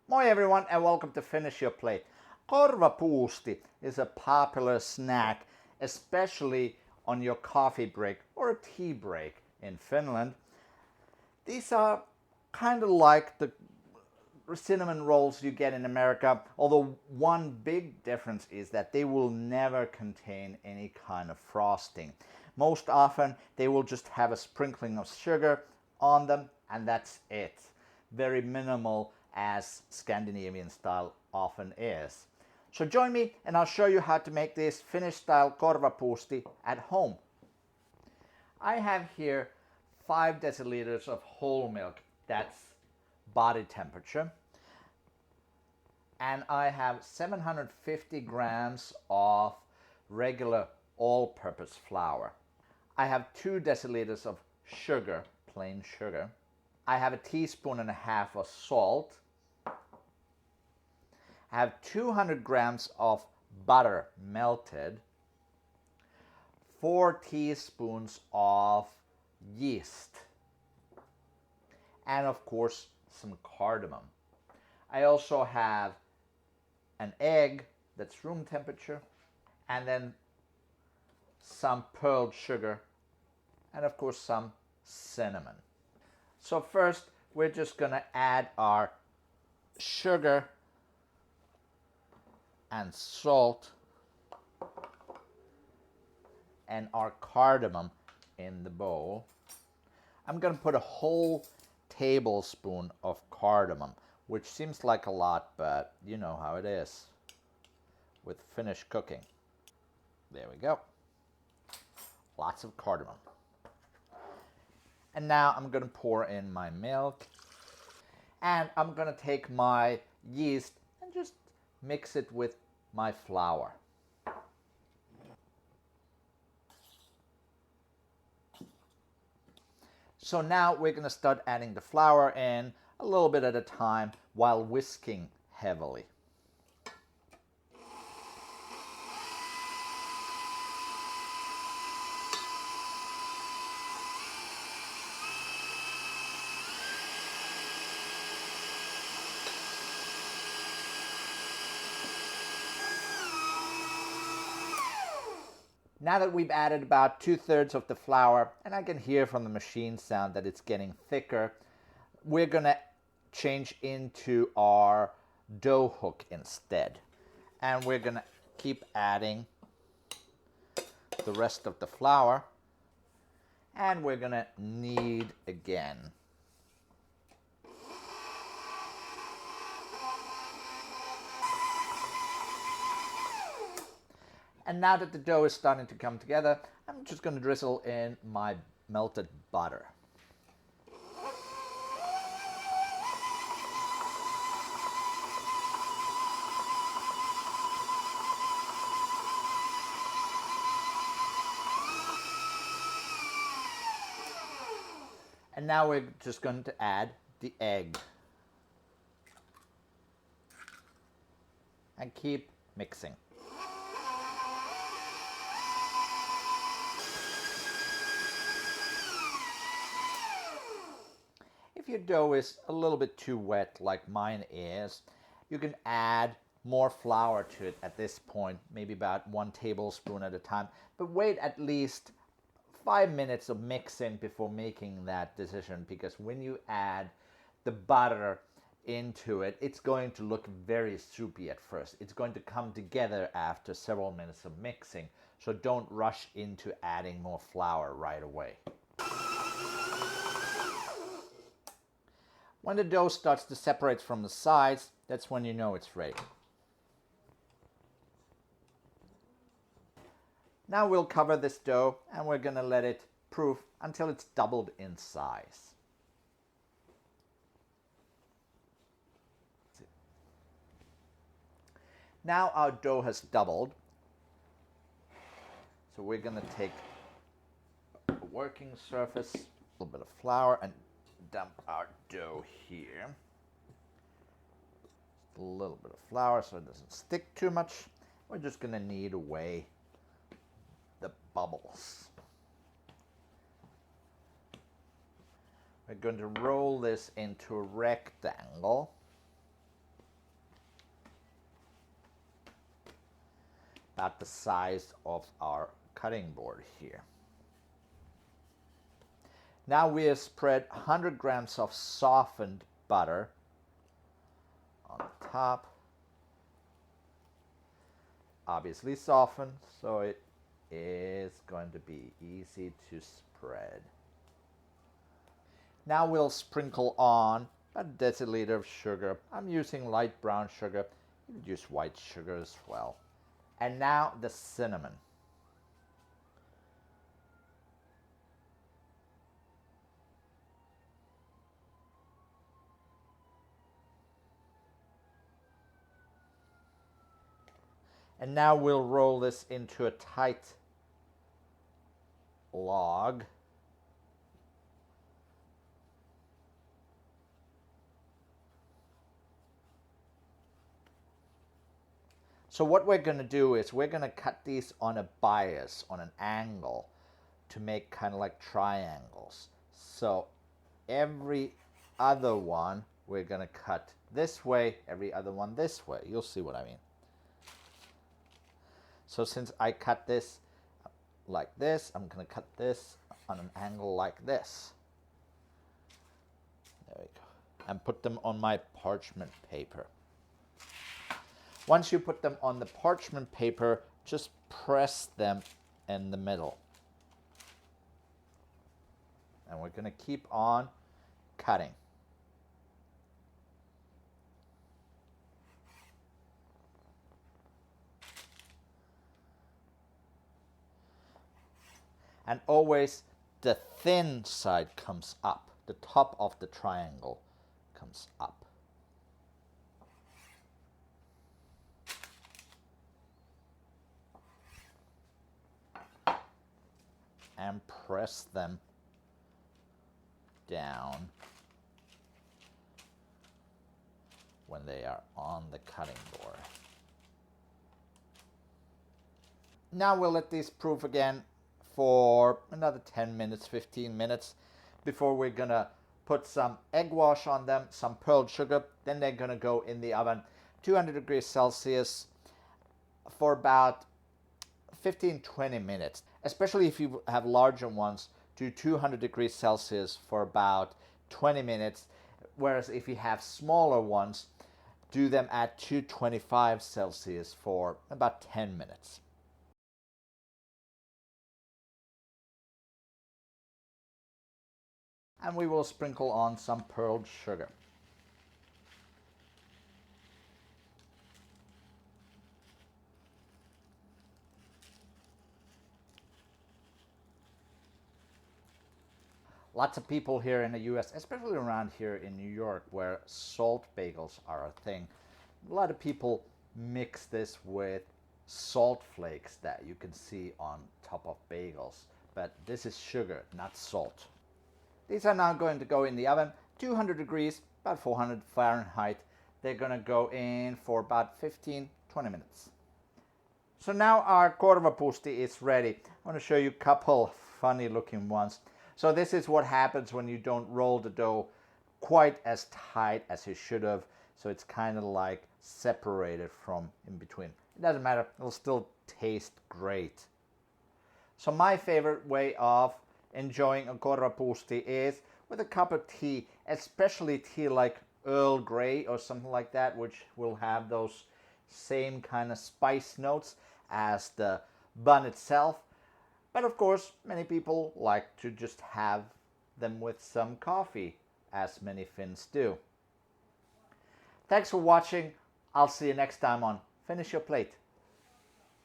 Moi everyone and welcome to Finish Your Plate. Korvapuusti is a popular snack, especially on your coffee break or a tea break in Finland. These are kind of like the cinnamon rolls you get in America, although one big difference is that they will never contain any kind of frosting. Most often they will just have a sprinkling of sugar on them and that's it. Very minimal, as Scandinavian style often is. So join me and I'll show you how to make this Finnish style korvapuusti at home. I have here 5 deciliters of whole milk, that's body temperature, and I have 750 grams of regular all-purpose flour. I have 2 deciliters of sugar, plain sugar. I have a teaspoon and a half of salt. I have 200 grams of butter melted, 4 teaspoons of yeast, and of course some cardamom. I also have an egg that's room temperature, and then some pearled sugar, and of course some cinnamon. So first we're just going to add our sugar and salt and our cardamom in the bowl. I'm going to put a whole tablespoon of cardamom, which seems like a lot, but you know how it is with Finnish cooking. There we go. Lots of cardamom. And now I'm going to pour in my milk, and I'm going to take my yeast and just mix it with my flour. So now we're going to start adding the flour in a little bit at a time while whisking heavily. Now that we've added about 2/3 of the flour, and I can hear from the machine sound that it's getting thicker, we're going to change into our dough hook instead. And we're going to keep adding the rest of the flour, and we're going to knead again. And now that the dough is starting to come together, I'm just going to drizzle in my melted butter. And now we're just going to add the egg. And keep mixing. If your dough is a little bit too wet, like mine is, you can add more flour to it at this point, maybe about 1 tablespoon at a time, but wait at least 5 minutes of mixing before making that decision, because when you add the butter into it, it's going to look very soupy at first. It's going to come together after several minutes of mixing, so don't rush into adding more flour right away. When the dough starts to separate from the sides, that's when you know it's ready. Now we'll cover this dough and we're going to let it proof until it's doubled in size. Now our dough has doubled, so we're going to take a working surface, a little bit of flour, and dump our dough here. Just a little bit of flour so it doesn't stick too much. We're just going to knead away the bubbles. We're going to roll this into a rectangle. about the size of our cutting board here. Now we have spread 100 grams of softened butter on the top. Obviously softened, so it is going to be easy to spread. Now we'll sprinkle on a deciliter of sugar. I'm using light brown sugar. You can use white sugar as well. And now the cinnamon. And now we'll roll this into a tight log. So what we're going to do is we're going to cut these on a bias, on an angle, to make kind of like triangles. So every other one we're going to cut this way, every other one this way. You'll see what I mean. So since I cut this like this, I'm going to cut this on an angle like this. There we go. And put them on my parchment paper. Once you put them on the parchment paper, just press them in the middle. And we're going to keep on cutting. And always the thin side comes up. The top of the triangle comes up. And press them down when they are on the cutting board. Now we'll let these proof again for another 10 minutes, 15 minutes before we're gonna put some egg wash on them, some pearl sugar. Then they're gonna go in the oven, 200 degrees Celsius for about 15-20 minutes. Especially if you have larger ones, do 200 degrees Celsius for about 20 minutes. Whereas if you have smaller ones, do them at 225 Celsius for about 10 minutes. And we will sprinkle on some pearled sugar. Lots of people here in the US, especially around here in New York, where salt bagels are a thing, a lot of people mix this with salt flakes that you can see on top of bagels. But this is sugar, not salt. These are now going to go in the oven, 200 degrees, about 400 Fahrenheit. They're going to go in for about 15-20 minutes. So now our Korvapuusti is ready. I want to show you a couple funny looking ones. So this is what happens when you don't roll the dough quite as tight as you should have. So it's kind of like separated from in between. It doesn't matter, it'll still taste great. So my favorite way of enjoying a Korvapuusti is with a cup of tea, especially tea like Earl Grey or something like that, which will have those same kind of spice notes as the bun itself. But of course, many people like to just have them with some coffee, as many Finns do. Thanks for watching. I'll see you next time on Finish Your Plate.